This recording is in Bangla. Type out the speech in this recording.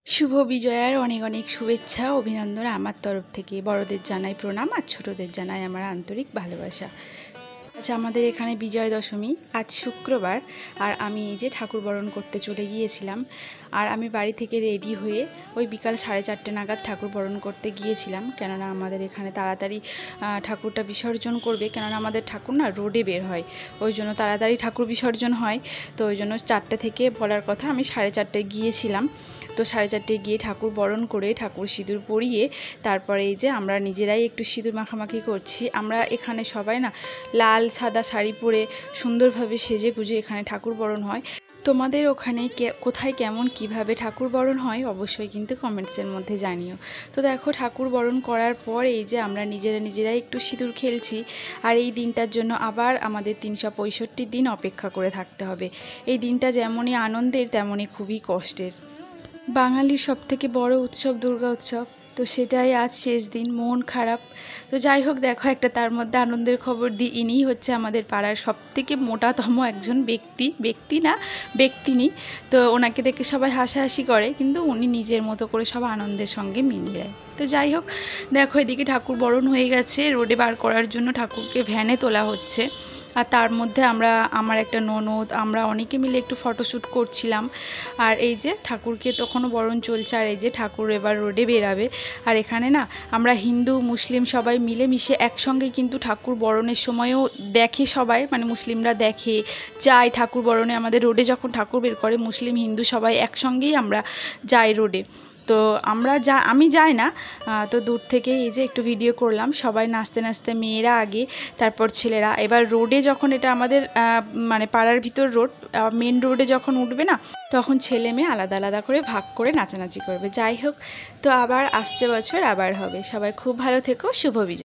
শুভ বিজয়ার অনেক অনেক শুভেচ্ছা অভিনন্দন আমার তরফ থেকে। বড়দের জানাই প্রণাম আর ছোটদের জানাই আমার আন্তরিক ভালোবাসা। আচ্ছা, আমাদের এখানে বিজয় দশমী, আজ শুক্রবার, আর আমি এই যে ঠাকুর বরণ করতে চলে গিয়েছিলাম। আর আমি বাড়ি থেকে রেডি হয়ে ওই বিকাল 4:30 নাগাদ ঠাকুর বরণ করতে গিয়েছিলাম, কেননা আমাদের এখানে তাড়াতাড়ি ঠাকুরটা বিসর্জন করবে, কেননা আমাদের ঠাকুর না রোডে বের হয়, ওই জন্য তাড়াতাড়ি ঠাকুর বিসর্জন হয়। তো ওই জন্য 4টে থেকে বলার কথা, আমি 4:30 গিয়েছিলাম। তো 4:30 গিয়ে ঠাকুর বরণ করে ঠাকুর সিঁদুর পরিয়ে তারপরে এই যে আমরা নিজেরাই একটু সিঁদুর মাখামাখি করছি। আমরা এখানে সবাই না লাল সাদা শাড়ি পরে সুন্দরভাবে সেজে গুজে এখানে ঠাকুর বরণ হয়। তোমাদের ওখানে কোথায় কেমন কিভাবে ঠাকুর বরণ হয় অবশ্যই কিন্তু কমেন্টসের মধ্যে জানিও। তো দেখো, ঠাকুর বরণ করার পর এই যে আমরা নিজেরাই একটু সিঁদুর খেলছি। আর এই দিনটার জন্য আবার আমাদের 365 দিন অপেক্ষা করে থাকতে হবে। এই দিনটা যেমনই আনন্দের তেমনই খুবই কষ্টের। বাঙালির সবথেকে বড় উৎসব দুর্গা উৎসব, তো সেটাই আজ শেষ দিন, মন খারাপ। তো যাই হোক, দেখো একটা তার মধ্যে আনন্দের খবর দিই। ইনিই হচ্ছে আমাদের পাড়ার সবথেকে মোটাতম একজন ব্যক্তিনী। তো ওনাকে দেখে সবাই হাসাহাসি করে, কিন্তু উনি নিজের মতো করে সব আনন্দের সঙ্গে মিলিয়ে দেয়। তো যাই হোক, দেখো এদিকে ঠাকুর বরণ হয়ে গেছে, রোডে বার করার জন্য ঠাকুরকে ভ্যানে তোলা হচ্ছে। আর তার মধ্যে আমার একটা ননদ, আমরা অনেকে মিলে একটু ফটোশ্যুট করছিলাম। আর এই যে ঠাকুরকে তখনও বরণ চলছে, আর এই যে ঠাকুর এবার রোডে বেরাবে। আর এখানে না আমরা হিন্দু মুসলিম সবাই মিলেমিশে একসঙ্গে কিন্তু ঠাকুর বরণের সময়ও দেখে সবাই, মানে মুসলিমরা দেখে যায় ঠাকুর বরণে। আমাদের রোডে যখন ঠাকুর বের করে মুসলিম হিন্দু সবাই একসঙ্গেই আমরা যাই রোডে। তো আমি যাই না, তো দূর থেকে এই যে একটু ভিডিও করলাম। সবাই নাচতে নাচতে, মেয়েরা আগে, তারপর ছেলেরা। এবার রোডে যখন, এটা আমাদের মানে পাড়ার ভিতর রোড, মেন রোডে যখন উঠবে না, তখন ছেলে মেয়ে আলাদা আলাদা করে ভাগ করে নাচানাচি করবে। যাই হোক, তো আবার আসছে বছর আবার হবে। সবাই খুব ভালো থেকো। শুভ বিজয়।